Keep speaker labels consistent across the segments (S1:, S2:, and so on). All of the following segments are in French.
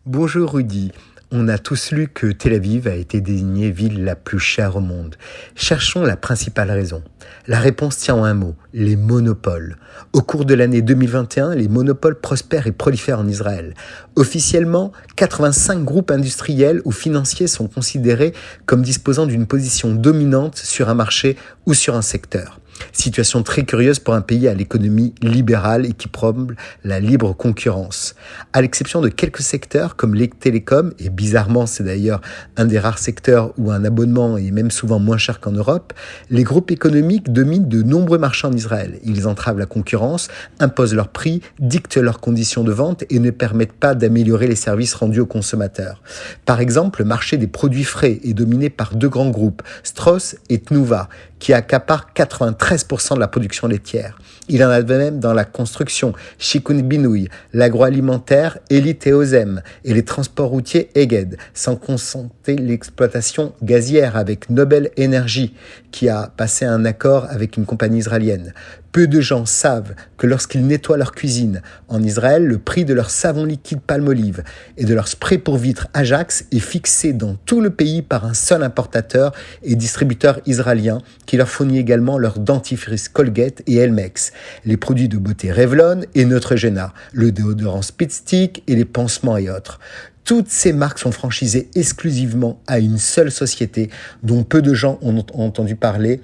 S1: Bonjour Rudy. On a tous lu que Tel Aviv a été désignée ville la plus chère au monde. Cherchons la principale raison. La réponse tient en un mot, les monopoles. Au cours de l'année 2021, les monopoles prospèrent et prolifèrent en Israël. Officiellement, 85 groupes industriels ou financiers sont considérés comme disposant d'une position dominante sur un marché ou sur un secteur. Situation très curieuse pour un pays à l'économie libérale et qui promeut la libre concurrence. À l'exception de quelques secteurs comme les télécoms, et bizarrement c'est d'ailleurs un des rares secteurs où un abonnement est même souvent moins cher qu'en Europe, les groupes économiques dominent de nombreux marchés en Israël. Ils entravent la concurrence, imposent leurs prix, dictent leurs conditions de vente et ne permettent pas d'améliorer les services rendus aux consommateurs. Par exemple, le marché des produits frais est dominé par deux grands groupes, Strauss et Tnuva, qui accaparent 93% de la production laitière. Il en a de même dans la construction, Shikun Binouy, l'agroalimentaire, Elite et Ozem, et les transports routiers Eged, sans compter l'exploitation gazière avec Nobel Energy, qui a passé un accord avec une compagnie israélienne. Peu de gens savent que lorsqu'ils nettoient leur cuisine en Israël, le prix de leur savon liquide Palmolive et de leur spray pour vitres Ajax est fixé dans tout le pays par un seul importateur et distributeur israélien qui leur fournit également leur dentifrice Colgate et Elmex, les produits de beauté Revlon et Neutrogena, le déodorant Speedstick et les pansements et autres. Toutes ces marques sont franchisées exclusivement à une seule société dont peu de gens ont entendu parler.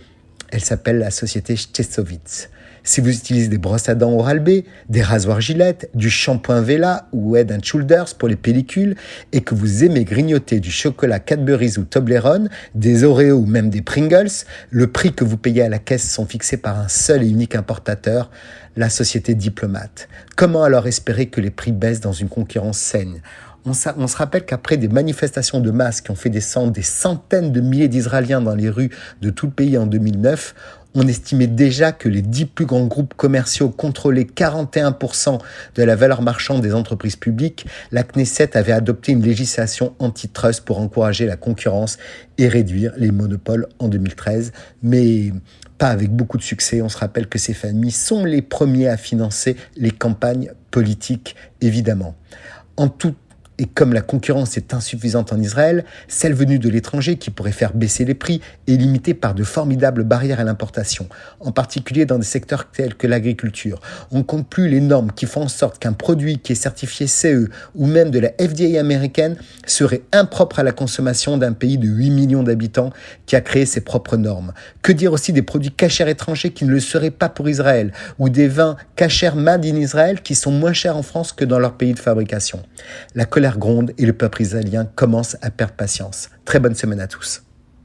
S1: Elle s'appelle la société Chesovitz. Si vous utilisez des brosses à dents Oral-B, des rasoirs Gillette, du shampoing Vela ou Head & Shoulders pour les pellicules et que vous aimez grignoter du chocolat Cadbury's ou Toblerone, des Oreos ou même des Pringles, le prix que vous payez à la caisse sont fixés par un seul et unique importateur, la société Diplomate. Comment alors espérer que les prix baissent dans une concurrence saine ? On se rappelle qu'après des manifestations de masse qui ont fait descendre des centaines de milliers d'Israéliens dans les rues de tout le pays en 2009, on estimait déjà que les 10 plus grands groupes commerciaux contrôlaient 41% de la valeur marchande des entreprises publiques. La Knesset avait adopté une législation antitrust pour encourager la concurrence et réduire les monopoles en 2013, mais pas avec beaucoup de succès. On se rappelle que ces familles sont les premiers à financer les campagnes politiques, évidemment. En tout Et comme la concurrence est insuffisante en Israël, celle venue de l'étranger qui pourrait faire baisser les prix est limitée par de formidables barrières à l'importation, en particulier dans des secteurs tels que l'agriculture. On ne compte plus les normes qui font en sorte qu'un produit qui est certifié CE ou même de la FDA américaine serait impropre à la consommation d'un pays de 8 millions d'habitants qui a créé ses propres normes. Que dire aussi des produits cachers étrangers qui ne le seraient pas pour Israël, ou des vins cachers made in Israël qui sont moins chers en France que dans leur pays de fabrication. La colère gronde et le peuple israélien commence à perdre patience. Très bonne semaine à tous.